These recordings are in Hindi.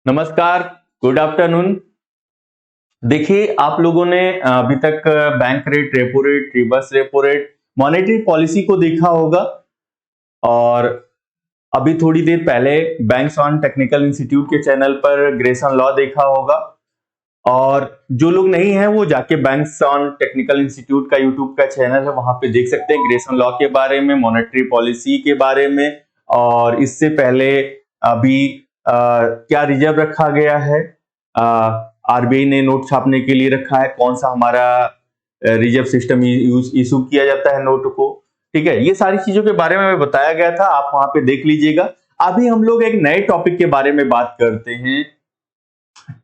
नमस्कार, गुड आफ्टरनून। देखिए, आप लोगों ने अभी तक bank rate, repo rate, reverse repo rate, monetary policy को देखा होगा और अभी थोड़ी देर पहले बैंक्स ऑन टेक्निकल इंस्टीट्यूट के चैनल पर ग्रेस ऑन लॉ देखा होगा। और जो लोग नहीं हैं वो जाके बैंक्स ऑन टेक्निकल इंस्टीट्यूट का यूट्यूब का चैनल है, वहां पे देख सकते हैं ग्रेस ऑन लॉ के बारे में, मॉनेटरी पॉलिसी के बारे में। और इससे पहले अभी क्या रिजर्व रखा गया है, आरबीआई ने नोट छापने के लिए रखा है, कौन सा हमारा रिजर्व सिस्टम इशू किया जाता है नोट को। ठीक है, ये सारी चीजों के बारे में बताया गया था, आप वहां पे देख लीजिएगा। अभी हम लोग एक नए टॉपिक के बारे में बात करते हैं,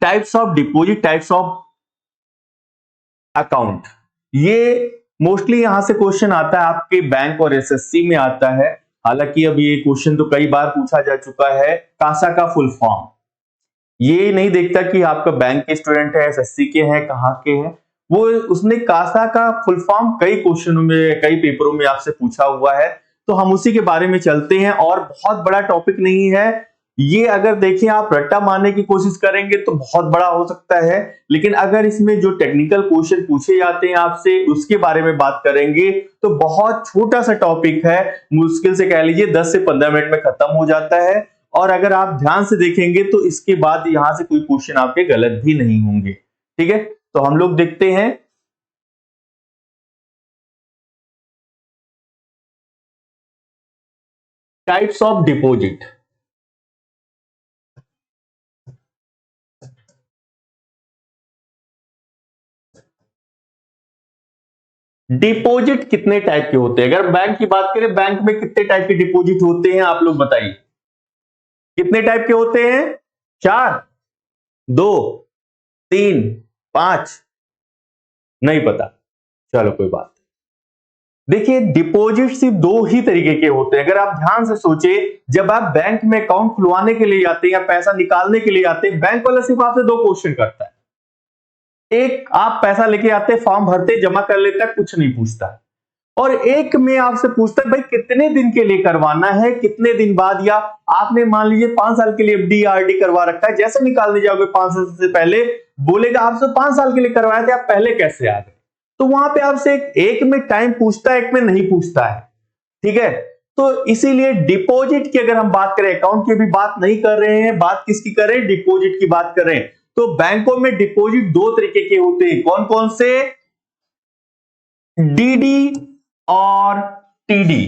types of deposit, types of account. ये मोस्टली यहां से क्वेश्चन आता है, आपके बैंक और एसएससी में आता है। हालांकि अब ये क्वेश्चन तो कई बार पूछा जा चुका है। कासा का फुल फॉर्म ये नहीं देखता कि आपका बैंक के स्टूडेंट है, एसएससी के हैं, कहाँ के हैं। वो उसने कासा का फुल फॉर्म कई क्वेश्चनों में, कई पेपरों में आपसे पूछा हुआ है, तो हम उसी के बारे में चलते हैं। और बहुत बड़ा टॉपिक नहीं है ये, अगर देखें आप रट्टा मारने की कोशिश करेंगे तो बहुत बड़ा हो सकता है, लेकिन अगर इसमें जो टेक्निकल क्वेश्चन पूछे जाते हैं आपसे उसके बारे में बात करेंगे तो बहुत छोटा सा टॉपिक है, मुश्किल से कह लीजिए 10 से 15 मिनट में खत्म हो जाता है। और अगर आप ध्यान से देखेंगे तो इसके बाद यहां से कोई क्वेश्चन आपके गलत भी नहीं होंगे। ठीक है, तो हम लोग देखते हैं टाइप्स ऑफ डिपॉजिट। डिपॉजिट कितने टाइप के होते हैं? अगर बैंक की बात करें, बैंक में कितने टाइप के डिपॉजिट होते हैं आप लोग बताइए, कितने टाइप के होते हैं? 4, 2, 3, 5? नहीं पता, चलो कोई बात। देखिए, डिपॉजिट सिर्फ दो ही तरीके के होते हैं। अगर आप ध्यान से सोचे, जब आप बैंक में अकाउंट खुलवाने के लिए जाते हैं या पैसा निकालने के लिए जाते हैं, बैंक वाला सिर्फ आपसे दो क्वेश्चन करता है। एक, आप पैसा लेके आते, फॉर्म भरते, जमा कर लेता, कुछ नहीं पूछता। और एक में आपसे पूछता है भाई कितने दिन के लिए करवाना है, कितने दिन बाद, या आपने मान लीजिए 5 साल के लिए एफडी आरडी करवा रखा है, जैसे निकालने जाओगे 5 साल से पहले बोलेगा आपसे 5 साल के लिए करवाए थे, आप पहले कैसे आ गए। तो वहां पे आपसे एक में टाइम पूछता है, एक में नहीं पूछता है। ठीक है, तो इसीलिए डिपॉजिट की अगर हम बात करें, अकाउंट की भी बात नहीं कर रहे हैं, बात किसकी कर रहे हैं? डिपॉजिट की बात कर रहे हैं। तो बैंकों में डिपॉजिट दो तरीके के होते हैं, कौन कौन से? डीडी और टीडी।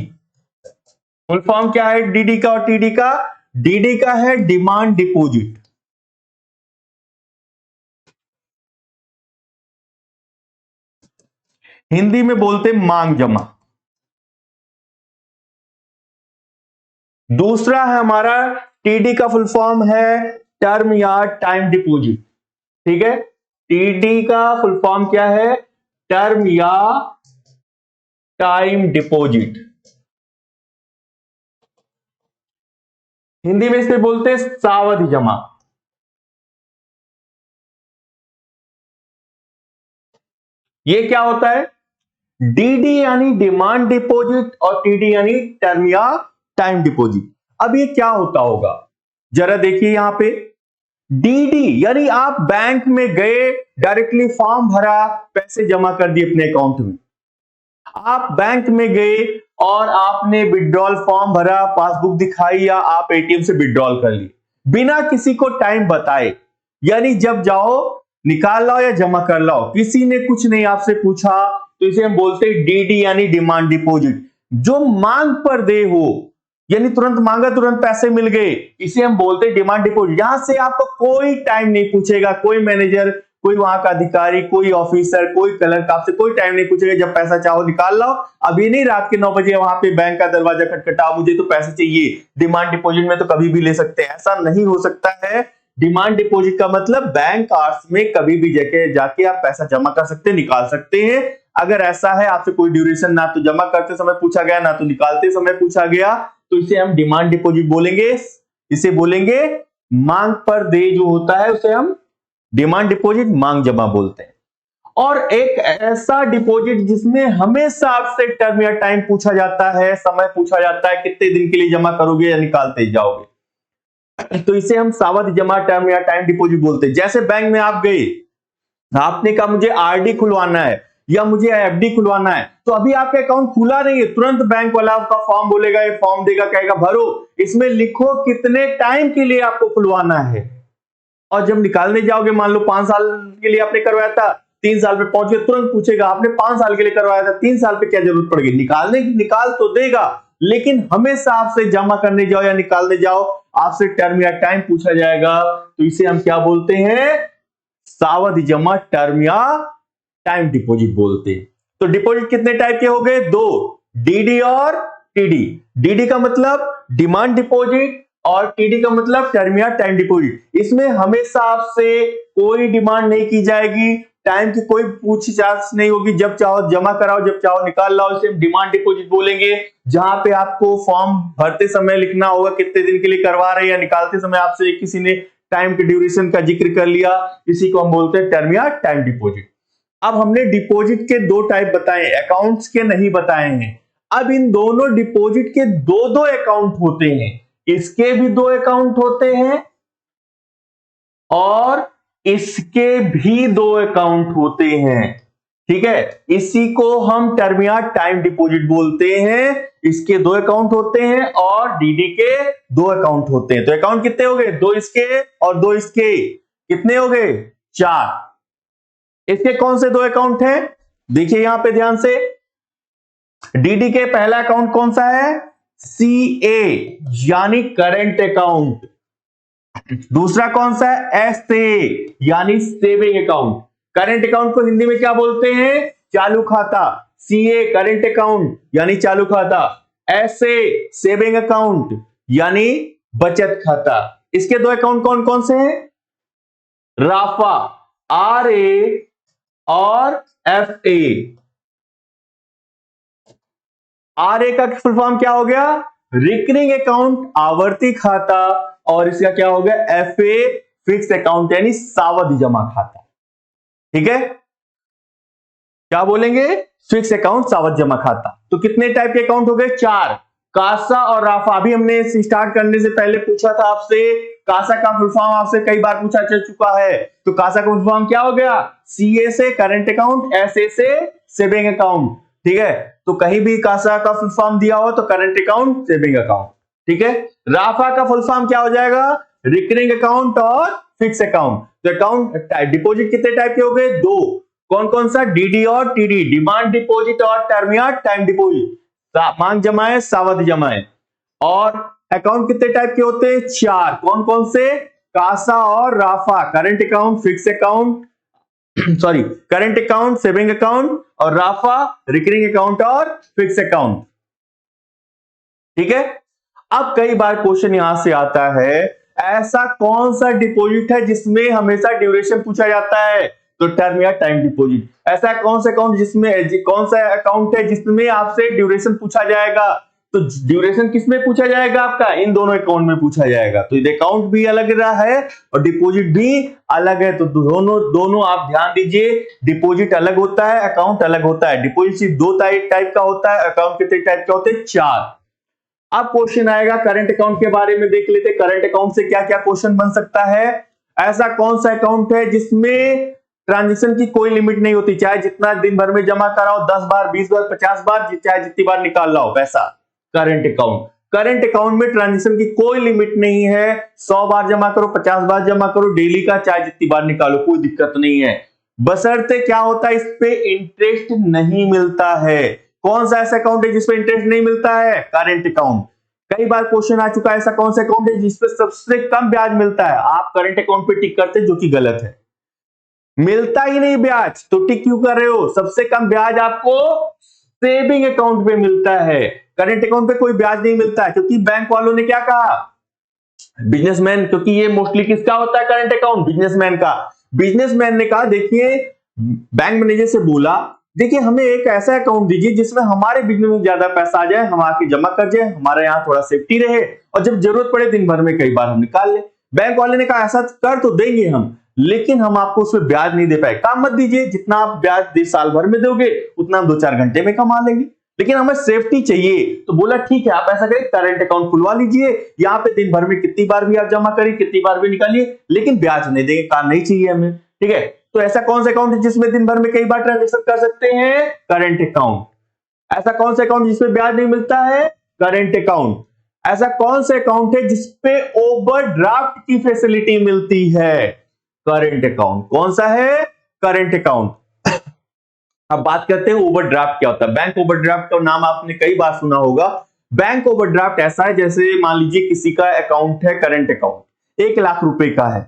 फुल फॉर्म क्या है डीडी का और टीडी का? डीडी का है डिमांड डिपॉजिट, हिंदी में बोलते मांग जमा। दूसरा है हमारा टीडी का फुल फॉर्म है टर्म या टाइम डिपॉजिट। ठीक है, टीडी का फुल फॉर्म क्या है? टर्म या टाइम डिपॉजिट। हिंदी में इसे बोलते हैं सावधि जमा। ये क्या होता है? डीडी यानी डिमांड डिपॉजिट और टीडी यानी टर्म या टाइम डिपॉजिट। अब ये क्या होता होगा जरा देखिए यहां पे। डीडी यानी आप बैंक में गए, डायरेक्टली फॉर्म भरा, पैसे जमा कर दिए अपने अकाउंट में। आप बैंक में गए और आपने विड्रॉल फॉर्म भरा, पासबुक दिखाई या आप एटीएम से विड्रॉल कर लिए बिना किसी को टाइम बताए, यानी जब जाओ निकाल लाओ या जमा कर लाओ, किसी ने कुछ नहीं आपसे पूछा, तो इसे हम बोलते हैं डीडी यानी डिमांड डिपॉजिट। जो मांग पर दे हो, यानी तुरंत मांगा तुरंत पैसे मिल गए, इसे हम बोलते हैं डिमांड डिपॉजिट। यहां से आपको कोई टाइम नहीं पूछेगा, कोई मैनेजर, कोई वहां का अधिकारी, कोई ऑफिसर, कोई क्लर्क आपसे कोई टाइम नहीं पूछेगा, जब पैसा चाहो निकाल लाओ। अभी नहीं रात के 9 बजे वहां पे बैंक का दरवाजा खटखटाओ, मुझे तो पैसे चाहिए। डिमांड डिपॉजिट में तो कभी भी ले सकते हैं, ऐसा नहीं हो सकता है। डिमांड डिपॉजिट का मतलब बैंक आवर्स में कभी भी जाके आप पैसा जमा कर सकते हैं, निकाल सकते हैं। अगर ऐसा है आपसे कोई ड्यूरेशन ना तो जमा करते समय पूछा गया ना तो निकालते समय पूछा गया, तो इसे हम डिमांड डिपॉजिट बोलेंगे। इसे बोलेंगे मांग पर दे जो होता है उसे हम डिमांड डिपॉजिट, मांग जमा बोलते हैं। और एक ऐसा डिपॉजिट जिसमें हमेशा आपसे टर्म या टाइम पूछा जाता है, समय पूछा जाता है, कितने दिन के लिए जमा करोगे या निकालते जाओगे। तो इसे हम सावधि जमा टर्म या टाइम डिपॉजिट बोलते हैं। जैसे बैंक में आप गए, आपने कहा मुझे आरडी खुलवाना है या मुझे एफडी खुलवाना है, तो अभी आपका अकाउंट खुला नहीं है, तुरंत बैंक वाला आपका फॉर्म बोलेगा, ये फॉर्म देगा, कहेगा भरो, इसमें लिखो कितने टाइम के लिए आपको खुलवाना है। और जब निकालने जाओगे, मान लो 5 साल के लिए आपने करवाया था, 3 साल पे पहुंच गए, तुरंत पूछेगा आपने 5 साल के लिए करवाया था, 3 साल पे क्या जरूरत पड़ गई निकालने की? निकाल तो देगा, लेकिन हमेशा आपसे जमा करने जाओ या निकालने जाओ, आपसे टर्म या टाइम पूछा जाएगा। तो इसे हम क्या बोलते हैं? सावधि जमा टर्म या टाइम डिपॉजिट बोलते हैं। तो डिपॉजिट कितने टाइप के हो गए? 2, डीडी और टीडी। डीडी का मतलब डिमांड डिपॉजिट और टीडी का मतलब टर्म या टाइम डिपॉजिट। इसमें हमेशा आपसे कोई डिमांड नहीं की जाएगी, टाइम की कोई पूछताछ नहीं होगी, जब चाहो जमा कराओ, जब चाहो निकाल लाओ। इसे डिमांड डिपॉजिट बोलेंगे, जहां पे आपको फॉर्म भरते समय लिखना होगा कितने दिन के लिए करवा रहे हैं, या निकालते समय आपसे किसी ने टाइम के ड्यूरेशन का जिक्र कर लिया, इसी को हम बोलते हैं टर्म या टाइम डिपॉजिट। अब हमने डिपॉजिट के 2 टाइप बताए, अकाउंट्स के नहीं बताए हैं। अब इन दोनों डिपॉजिट के 2-2 अकाउंट होते हैं, इसके भी 2 अकाउंट होते हैं और इसके भी 2 अकाउंट होते हैं। ठीक है, इसी को हम टर्म या टाइम डिपॉजिट बोलते हैं। इसके 2 अकाउंट होते हैं और डीडी के 2 अकाउंट होते हैं। तो अकाउंट कितने हो गए? 2 इसके और 2 इसके, कितने हो गए? 4। इसके कौन से 2 अकाउंट हैं? देखिए यहां पे ध्यान से, डीडी के पहला अकाउंट कौन सा है? सीए यानी करंट अकाउंट। दूसरा कौन सा है? एसए यानी सेविंग अकाउंट। करंट अकाउंट को हिंदी में क्या बोलते हैं? चालू खाता। सीए करंट अकाउंट यानी चालू खाता, एसए सेविंग अकाउंट यानी बचत खाता। इसके 2 अकाउंट कौन कौन से हैं? राफा, आरए और एफए। आरए का फुल फॉर्म क्या हो गया? रिकरिंग अकाउंट, आवर्ती खाता, और इसका क्या हो गया? एफए फिक्स अकाउंट यानी सावधि जमा खाता। ठीक है, क्या बोलेंगे? फिक्स अकाउंट, सावधि जमा खाता। तो कितने टाइप के अकाउंट हो गए? 4, कासा और राफा। अभी हमने स्टार्ट करने से पहले पूछा था आपसे, कासा का फुल फॉर्म आपसे कई बार पूछा चल चुका है। तो कासा का फुल फॉर्म क्या हो गया? सीए से करंट अकाउंट, एसए से सेविंग अकाउंट। ठीक है, तो कहीं भी कासा का फुल फॉर्म दिया हो तो करंट अकाउंट, सेविंग अकाउंट। ठीक है, राफा का फुल फॉर्म क्या हो जाएगा? रिकरिंग अकाउंट और फिक्स अकाउंट। तो अकाउंट डिपॉजिट कितने टाइप के हो गए? 2। कौन कौन सा? डीडी और टीडी, डिमांड डिपॉजिट और टर्म या टाइम डिपॉजिट। मांग जमाएं, सावधि जमाएं। और अकाउंट कितने टाइप के होते हैं? 4। कौन कौन से? कासा और RAFA, current account, fix account, sorry current account, saving account, और राफा रिकरिंग अकाउंट और फिक्स अकाउंट। ठीक है, अब कई बार क्वेश्चन यहां से आता है, ऐसा कौन सा डिपॉजिट है जिसमें हमेशा ड्यूरेशन पूछा जाता है? तो टर्म या टाइम डिपॉजिट। ऐसा कौन सा अकाउंट जिसमें, कौन सा अकाउंट है जिसमें आपसे ड्यूरेशन पूछा जाएगा? तो ड्यूरेशन किसमें पूछा जाएगा आपका? इन दोनों अकाउंट में पूछा जाएगा। तो ये अकाउंट भी अलग रहा है और डिपॉजिट भी अलग है। तो दोनों आप ध्यान दीजिए, डिपॉजिट अलग होता है, अकाउंट अलग होता है। डिपॉजिट सिर्फ 2 टाइप का होता है, अकाउंट कितने टाइप का होते हैं? 4। अब क्वेश्चन आएगा करंट अकाउंट के बारे में, देख लेते करंट अकाउंट से क्या क्या क्वेश्चन बन सकता है। ऐसा कौन सा अकाउंट है जिसमें ट्रांजैक्शन की कोई लिमिट नहीं होती, चाहे जितना दिन भर में जमा कराओ, 10 बार, 20 बार, 50 बार, चाहे जितनी बार निकाल लाओ पैसा। करंट अकाउंट, करंट अकाउंट में ट्रांजैक्शन की कोई लिमिट नहीं है, 100 बार जमा करो, 50 बार जमा करो, डेली का, चाहे जितनी बार निकालो, कोई दिक्कत नहीं है। बशर्ते क्या होता है, इस पे इंटरेस्ट नहीं मिलता है। कौन सा ऐसा अकाउंट है जिसपे इंटरेस्ट नहीं मिलता है? Current account. कई बार क्वेश्चन आ चुका है, ऐसा कौन सा अकाउंट है जिसपे सबसे कम ब्याज मिलता है? आप करंट अकाउंट पे टिक करते, जो कि गलत है, मिलता ही नहीं ब्याज, तो टिक क्यों कर रहे हो? सबसे कम ब्याज आपको सेविंग अकाउंट पे मिलता है, करंट अकाउंट पे कोई ब्याज नहीं मिलता है। क्योंकि बैंक वालों ने क्या कहा? बिजनेसमैन, क्योंकि ये मोस्टली किसका होता है करंट अकाउंट? बिजनेसमैन का। बिजनेसमैन ने कहा, देखिए बैंक मैनेजर से बोला, देखिए हमें एक ऐसा अकाउंट दीजिए जिसमें हमारे बिजनेस में ज्यादा पैसा आ जाए, हम आके जमा कर जाए, हमारे यहाँ थोड़ा सेफ्टी रहे, और जब जरूरत पड़े दिन भर में कई बार हम निकाल ले। बैंक वाले ने कहा, ऐसा कर तो देंगे हम, लेकिन हम आपको उसमें ब्याज नहीं दे पाए। काम मत दीजिए, जितना आप ब्याज साल भर में दोगे उतना हम 2-4 घंटे में कमा लेंगे। लेकिन हमें सेफ्टी चाहिए, तो बोला ठीक है आप ऐसा करें करंट अकाउंट खुलवा लीजिए, यहाँ पे दिन भर में कितनी बार भी आप जमा करिए, कितनी बार भी निकालिए, लेकिन ब्याज नहीं देंगे, कार नहीं चाहिए हमें। ठीक है, तो ऐसा कौन सा अकाउंट है जिसमें दिन भर में कई बार ट्रांजेक्शन कर सकते हैं? Current account. ऐसा कौन सा अकाउंट जिसमें ब्याज नहीं मिलता है? Current account. ऐसा कौन सा अकाउंट है जिसपे ओवरड्राफ्ट की फैसिलिटी मिलती है? Current account. कौन सा है? Current account. अब बात करते हैं ओवरड्राफ्ट क्या होता है। बैंक ओवरड्राफ्ट का नाम आपने कई बार सुना होगा। बैंक ओवरड्राफ्ट ऐसा है जैसे मान लीजिए किसी का अकाउंट है, करंट अकाउंट 1 लाख रुपए का है,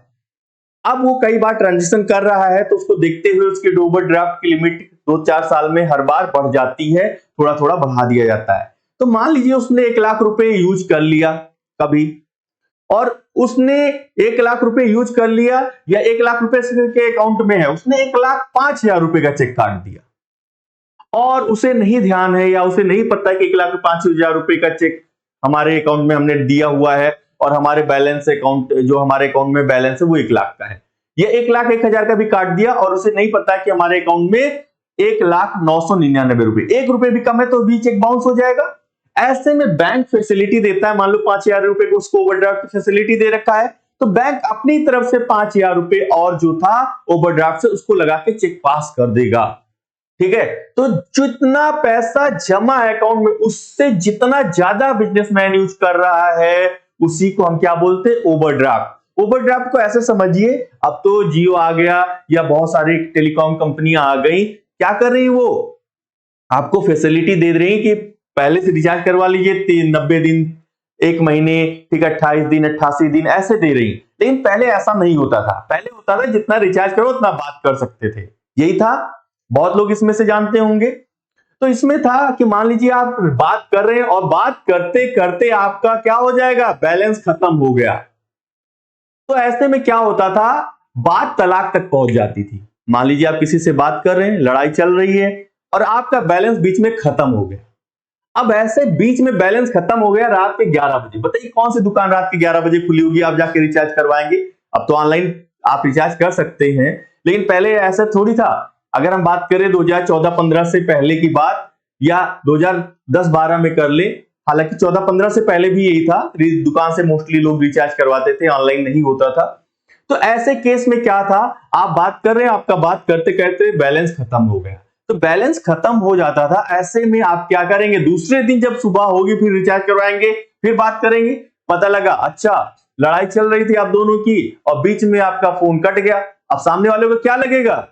अब वो कई बार ट्रांजेक्शन कर रहा है, तो उसको देखते हुए उसके ओवरड्राफ्ट की लिमिट 2-4 साल में हर बार बढ़ जाती है, थोड़ा थोड़ा बढ़ा दिया जाता है। तो मान लीजिए उसने 1 लाख रुपए यूज कर लिया कभी, और उसने 1 लाख रुपए यूज कर लिया, या 1 लाख रुपए के अकाउंट में है, उसने 1,05,000 रुपए का चेक काट दिया, और उसे नहीं ध्यान है या उसे नहीं पता है कि 1,05,000 रुपए का चेक हमारे अकाउंट में हमने दिया हुआ है, और हमारे बैलेंस अकाउंट जो हमारे अकाउंट में बैलेंस है वो 1 लाख का है, या 1,01,000 का भी काट दिया, और उसे नहीं पता कि हमारे अकाउंट में 1,09,99 रुपए, 1 रुपए भी कम है तो भी चेक बाउंस हो जाएगा। ऐसे में बैंक फैसिलिटी देता है, मान लो 5,000 रुपए को उसको ओवरड्राफ्ट की फैसिलिटी दे रखा है, तो बैंक अपनी तरफ से 5,000 रुपए और जो था ओवरड्राफ्ट से उसको लगा के चेक पास कर देगा। ठीक है, तो जितना पैसा जमा है अकाउंट में, उससे जितना ज्यादा बिजनेसमैन यूज कर रहा है, उसी को हम क्या बोलते हैं? ओवरड्राफ्ट। ओवरड्राफ्ट को ऐसे समझिए, अब तो जियो आ गया या बहुत सारी टेलीकॉम कंपनियां आ गई, क्या कर रही वो आपको फैसिलिटी दे रही कि पहले से रिचार्ज करवा लीजिए, 90 दिन, 1 महीने, ठीक है, 28 दिन, 88 दिन ऐसे दे रही। लेकिन पहले ऐसा नहीं होता था। पहले होता था जितना रिचार्ज करो उतना बात कर सकते थे, यही था। बहुत लोग इसमें से जानते होंगे। तो इसमें था कि मान लीजिए आप बात कर रहे हैं और बात करते करते आपका क्या हो जाएगा? बैलेंस खत्म हो गया। तो ऐसे में क्या होता था? बात तलाक तक पहुंच जाती थी। मान लीजिए आप किसी से बात कर रहे हैं, लड़ाई चल रही है, और आपका बैलेंस बीच में खत्म हो गया। अब ऐसे बीच में बैलेंस खत्म हो गया रात के 11 बजे, बताइए कौन सी दुकान रात के 11 बजे खुली होगी आप जाके रिचार्ज करवाएंगे? अब तो ऑनलाइन आप रिचार्ज कर सकते हैं, लेकिन पहले ऐसा थोड़ी था। अगर हम बात करें 2014-15 से पहले की बात, या 2010-12 में कर ले, हालांकि 14-15 से पहले भी यही था, दुकान से मोस्टली लोग रिचार्ज करवाते थे, ऑनलाइन नहीं होता था। तो ऐसे केस में क्या था? आप बात कर रहे हैं, आपका बात करते करते बैलेंस खत्म हो गया। तो बैलेंस खत्म हो जाता था, ऐसे में आप क्या करेंगे? दूसरे दिन जब सुबह होगी फिर रिचार्ज करवाएंगे, फिर बात करेंगे। पता लगा अच्छा लड़ाई चल रही थी आप दोनों की, और बीच में आपका फोन कट गया। अब सामने वाले को क्या लगेगा?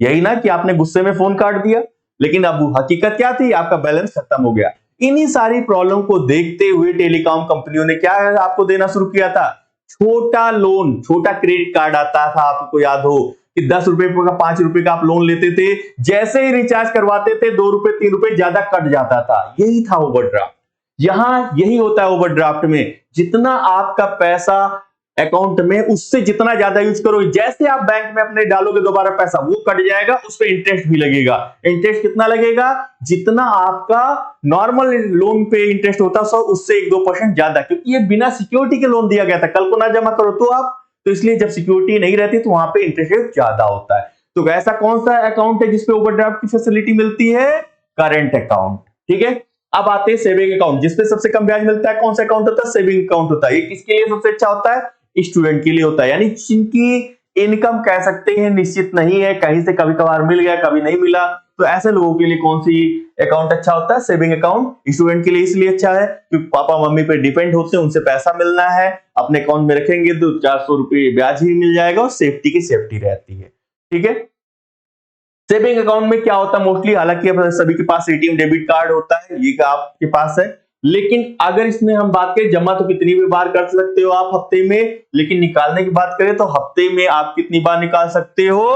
यही ना कि आपने गुस्से में फोन काट दिया, लेकिन अब हकीकत क्या थी? आपका बैलेंस खत्म हो गया। इन्हीं सारी प्रॉब्लम को देखते हुए टेलीकॉम कंपनियों ने क्या है आपको देना शुरू किया था? छोटा लोन, छोटा क्रेडिट कार्ड आता था, आपको याद हो कि 10 रुपए का, 5 रुपए का आप लोन लेते थे, जैसे ही रिचार्ज करवाते थे 2 रुपए 3 रुपए ज्यादा कट जाता था। यही था ओवरड्राफ्ट। यहां यही होता है ओवरड्राफ्ट में, जितना आपका पैसा अकाउंट में, उससे जितना ज्यादा यूज करो, जैसे आप बैंक में अपने डालोगे दोबारा पैसा, वो कट जाएगा, उस पर इंटरेस्ट भी लगेगा। इंटरेस्ट कितना लगेगा? जितना आपका नॉर्मल लोन पे इंटरेस्ट होता है उससे 1-2% ज्यादा, क्योंकि ये बिना सिक्योरिटी के लोन दिया गया था, कल को ना जमा करो तो आप, तो इसलिए जब सिक्योरिटी नहीं रहती तो वहां पे इंटरेस्ट रेट ज्यादा होता है। तो ऐसा कौन सा अकाउंट है जिसपे ओवरड्राफ्ट की फैसिलिटी मिलती है? Current account. ठीक है, अब आते हैं सेविंग अकाउंट, जिसपे सबसे कम ब्याज मिलता है। कौन सा अकाउंट होता है? सेविंग अकाउंट होता है। ये किसके लिए सबसे अच्छा होता है? स्टूडेंट के लिए होता है, यानी जिनकी इनकम कह सकते हैं निश्चित नहीं है, कहीं से कभी कभार मिल गया कभी नहीं मिला, तो ऐसे लोगों के लिए कौन सी अकाउंट अच्छा होता है? Saving account. स्टूडेंट के लिए इसलिए अच्छा है क्योंकि पापा मम्मी पे डिपेंड होते हैं, उनसे पैसा मिलना है, अपने अकाउंट में रखेंगे तो 400 रुपए ब्याज ही मिल जाएगा, और सेफ्टी की सेफ्टी रहती है। ठीक है, सेविंग अकाउंट में क्या होता है मोस्टली, हालांकि सभी के पास एटीएम डेबिट कार्ड होता है, ये आपके पास है, लेकिन अगर इसमें हम बात करें, जमा तो कितनी भी बार कर सकते हो आप हफ्ते में, लेकिन निकालने की बात करें तो हफ्ते में आप कितनी बार निकाल सकते हो?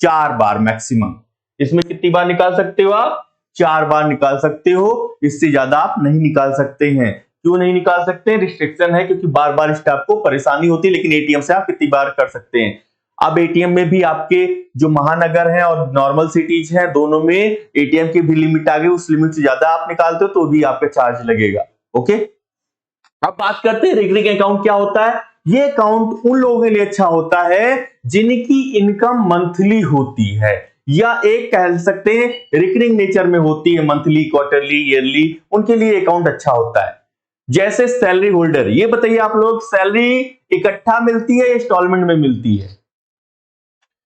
4 बार मैक्सिमम। इसमें कितनी बार निकाल सकते हो आप? 4 बार निकाल सकते हो, इससे ज्यादा आप नहीं निकाल सकते हैं। क्यों नहीं निकाल सकते? रिस्ट्रिक्शन है, क्योंकि बार बार इससे आपको परेशानी होती है, लेकिन एटीएम से आप कितनी बार कर सकते हैं। अब एटीएम में भी आपके जो महानगर हैं और नॉर्मल सिटीज हैं, दोनों में एटीएम की भी लिमिट आ गई, उस लिमिट से ज्यादा आप निकालते हो तो भी आपका चार्ज लगेगा। ओके, अब बात करते हैं रिकरिंग अकाउंट क्या होता है। ये अकाउंट उन लोगों के लिए अच्छा होता है जिनकी इनकम मंथली होती है, या एक कह सकते हैं रिकरिंग नेचर में होती है, मंथली, क्वार्टरली, ईयरली, उनके लिए अकाउंट अच्छा होता है। जैसे सैलरी होल्डर, ये बताइए आप लोग, सैलरी इकट्ठा मिलती है या इंस्टॉलमेंट में मिलती है?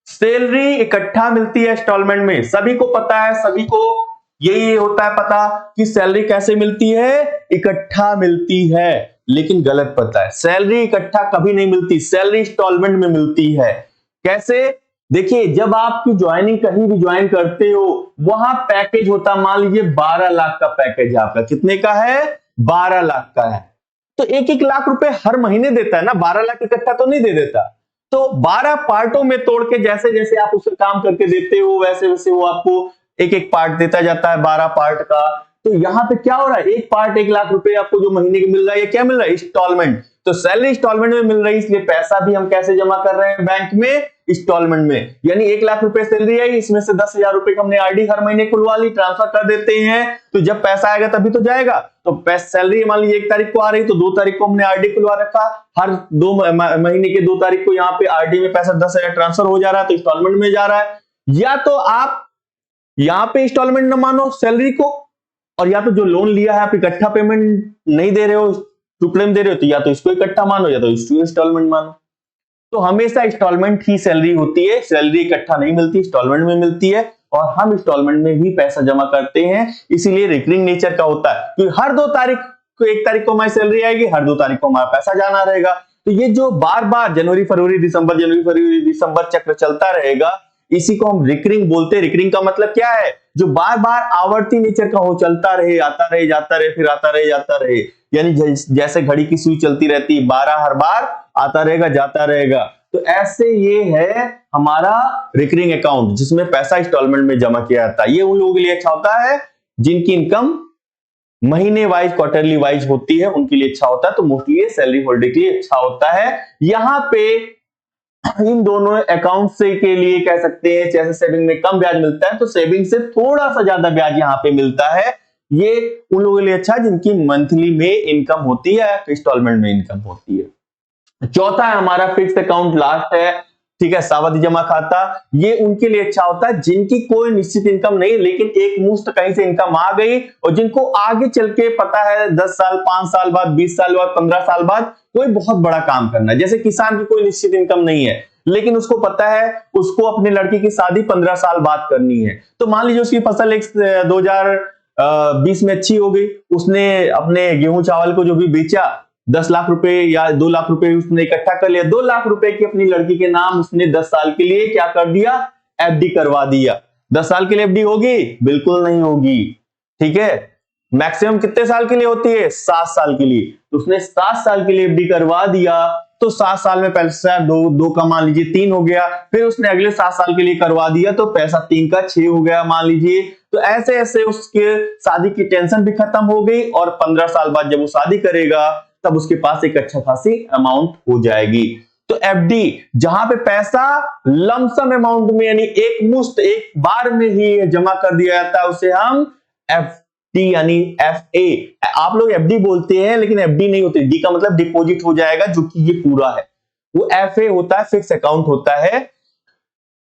सैलरी इकट्ठा मिलती है इंस्टॉलमेंट में। सभी को पता है, सभी को यही होता है पता कि सैलरी कैसे मिलती है, इकट्ठा मिलती है। लेकिन गलत पता है, सैलरी इकट्ठा कभी नहीं मिलती, सैलरी इंस्टॉलमेंट में मिलती है। कैसे? देखिए, जब आपकी ज्वाइनिंग कहीं भी ज्वाइन करते हो, वहां पैकेज होता, मान लीजिए 12 लाख का पैकेज है आपका। कितने का है? 12 लाख का है। तो 1-1 लाख रुपए हर महीने देता है ना, 12 लाख इकट्ठा तो नहीं दे देता। तो 12 पार्टों में तोड़ के जैसे जैसे आप उसे काम करके देते हो, वैसे वैसे वो आपको एक एक पार्ट देता जाता है, 12 पार्ट का। तो यहां पे क्या हो रहा है, एक पार्ट 1 लाख रुपए आपको जो महीने के मिल रहा है, ये क्या मिल रहा है? इंस्टॉलमेंट। तो सैलरी इंस्टॉलमेंट में मिल रही है, इसलिए पैसा भी हम कैसे जमा कर रहे हैं बैंक में? इंस्टॉलमेंट में। यानी 1 लाख रुपए सैलरी आई, इसमें से 10,000 रुपए का हमने आरडी हर महीने खुलवा ली, ट्रांसफर कर देते हैं। तो जब पैसा आएगा तभी तो जाएगा। तो सैलरी मान लीजिए 1 तारीख को आ रही, तो 2 तारीख को हमने आरडी खुलवा रखा, हर 2 महीने के 2 तारीख को यहाँ पे आरडी में पैसा 10,000 ट्रांसफर हो जा रहा है, तो इंस्टॉलमेंट में जा रहा है। या तो आप यहां पे इंस्टॉलमेंट न मानो सैलरी को, और या तो जो लोन लिया है आप इकट्ठा पेमेंट नहीं दे रहे हो, टुकड़े में दे रहे हो, तो या तो इसको इकट्ठा मानो या तो इसको इंस्टॉलमेंट मानो। तो हमेशा इंस्टॉलमेंट ही सैलरी होती है, सैलरी इकट्ठा नहीं मिलती, इंस्टॉलमेंट में मिलती है। और हम इंस्टॉलमेंट में भी पैसा जमा करते हैं, इसीलिए रिकरिंग नेचर का होता है। तो हर 2 तारीख को, 1 तारीख को हमारी सैलरी आएगी, हर 2 तारीख को हमारा पैसा जाना रहेगा। तो ये जो बार बार जनवरी फरवरी दिसंबर चक्र चलता रहेगा, इसी को हम रिकरिंग बोलते हैं। रिकरिंग का मतलब क्या है? जो बार बार आवर्ती नेचर का हो, चलता रहे, आता रहे, जाता रहे, फिर आता रहे, जाता रहे। यानी जैसे घड़ी की सुई चलती रहती है, 12 हर बार आता रहेगा, जाता रहेगा। तो ऐसे ये है हमारा रिकरिंग अकाउंट, जिसमें पैसा इंस्टॉलमेंट में जमा किया जाता है। ये उन लोगों के लिए अच्छा होता है जिनकी इनकम महीने वाइज, क्वार्टरली वाइज होती है, उनके लिए अच्छा होता है। तो मोस्टली ये सैलरी होल्डर के लिए अच्छा होता है। यहाँ पे इन दोनों अकाउंट से के लिए कह सकते हैं, जैसे सेविंग में कम ब्याज मिलता है, तो सेविंग से थोड़ा सा ज्यादा ब्याज यहाँ पे मिलता है। ये उन लोगों के लिए अच्छा है जिनकी मंथली में इनकम होती है, इंस्टॉलमेंट में इनकम होती है। चौथा है हमारा फिक्स अकाउंट, लास्ट है, ठीक है, सावधि जमा खाता। ये उनके लिए अच्छा होता है जिनकी कोई निश्चित इनकम नहीं, लेकिन एक मुश्त कहीं से इनकम आ गई, और जिनको आगे चल के पता है 10 साल, 5 साल बाद, 20 साल बाद, 15 साल बाद कोई बहुत बड़ा काम करना है। जैसे किसान की कोई निश्चित इनकम नहीं है, लेकिन उसको पता है उसको अपने लड़की की शादी 15 साल बाद करनी है। तो मान लीजिए उसकी फसल 2020 में अच्छी हो गई, उसने अपने गेहूं चावल को जो भी बेचा, 10 लाख रुपए या 2 लाख रुपए उसने इकट्ठा कर लिया, 2 लाख रुपए की अपनी लड़की के नाम उसने 10 साल के लिए क्या कर दिया? एफडी करवा दिया। 10 साल के लिए एफडी होगी? बिल्कुल नहीं होगी, ठीक है। मैक्सिमम कितने साल के लिए होती है? 7 साल के लिए। तो उसने 7 साल के लिए एफडी करवा दिया, तो 7 साल में पैसा दो का मान लीजिए 3 हो गया, फिर उसने अगले 7 साल के लिए करवा दिया, तो पैसा 3 का 6 हो गया मान लीजिए। तो ऐसे ऐसे उसके शादी की टेंशन भी खत्म हो गई, और 15 साल बाद जब वो शादी करेगा तब उसके पास एक अच्छा खासी अमाउंट हो जाएगी। तो एफडी जहां पे पैसा लमसम अमाउंट में, यानी एक मुश्त एक बार में ही जमा कर दिया जाता है, उसे हम एफडी यानी एफए, आप लोग एफडी बोलते हैं लेकिन एफडी नहीं होती, डी का मतलब डिपॉजिट हो जाएगा, जो कि ये पूरा है। वो एफए होता है, फिक्स अकाउंट होता है।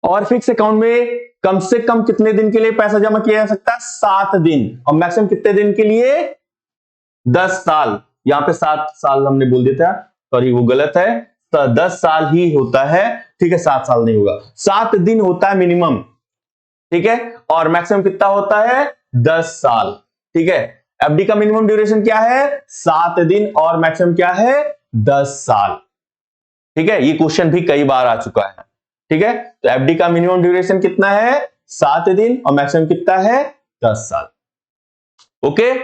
और फिक्स अकाउंट में कम से कम कितने दिन के लिए पैसा जमा किया जा सकता है? 7 दिन। और मैक्सिमम कितने दिन के लिए? 10 साल। यहाँ पे 7 साल हमने बोल दिया था, सॉरी वो गलत है, 10 साल ही होता है, ठीक है, 7 साल नहीं होगा, 7 दिन होता है मिनिमम, ठीक है। और मैक्सिमम कितना होता है? 10 साल, ठीक है। एफडी का मिनिमम ड्यूरेशन क्या है? 7 दिन, और मैक्सिमम क्या है? 10 साल, ठीक है। ये क्वेश्चन भी कई बार आ चुका है, ठीक है। तो एफडी का मिनिमम ड्यूरेशन कितना है? 7 दिन, और मैक्सिमम कितना है? 10 साल, ओके,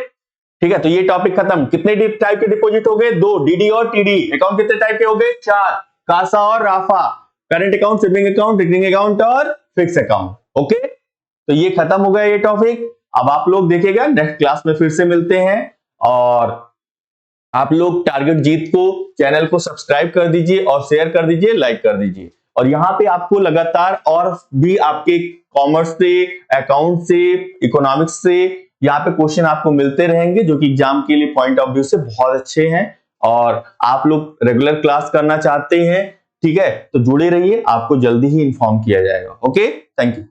ठीक है। तो ये टॉपिक खत्म। कितने टाइप के डिपॉजिट हो गए? 2, डीडी और टीडी। अकाउंट कितने टाइप के हो गए? 4, कासा और RAFA, current account, saving account, recurring account और फिक्स अकाउंट, ओके। तो ये खत्म हो गया ये टॉपिक। अब आप लोग देखिएगा, नेक्स्ट क्लास में फिर से मिलते हैं, और आप लोग टारगेट जीत को चैनल को सब्सक्राइब कर दीजिए, और शेयर कर दीजिए, लाइक कर दीजिए। और यहाँ पे आपको लगातार और भी आपके कॉमर्स से, अकाउंट से, इकोनॉमिक्स से यहाँ पे क्वेश्चन आपको मिलते रहेंगे, जो कि एग्जाम के लिए पॉइंट ऑफ व्यू से बहुत अच्छे हैं। और आप लोग रेगुलर क्लास करना चाहते हैं, ठीक है, तो जुड़े रहिए, आपको जल्दी ही इन्फॉर्म किया जाएगा। Okay, thank you.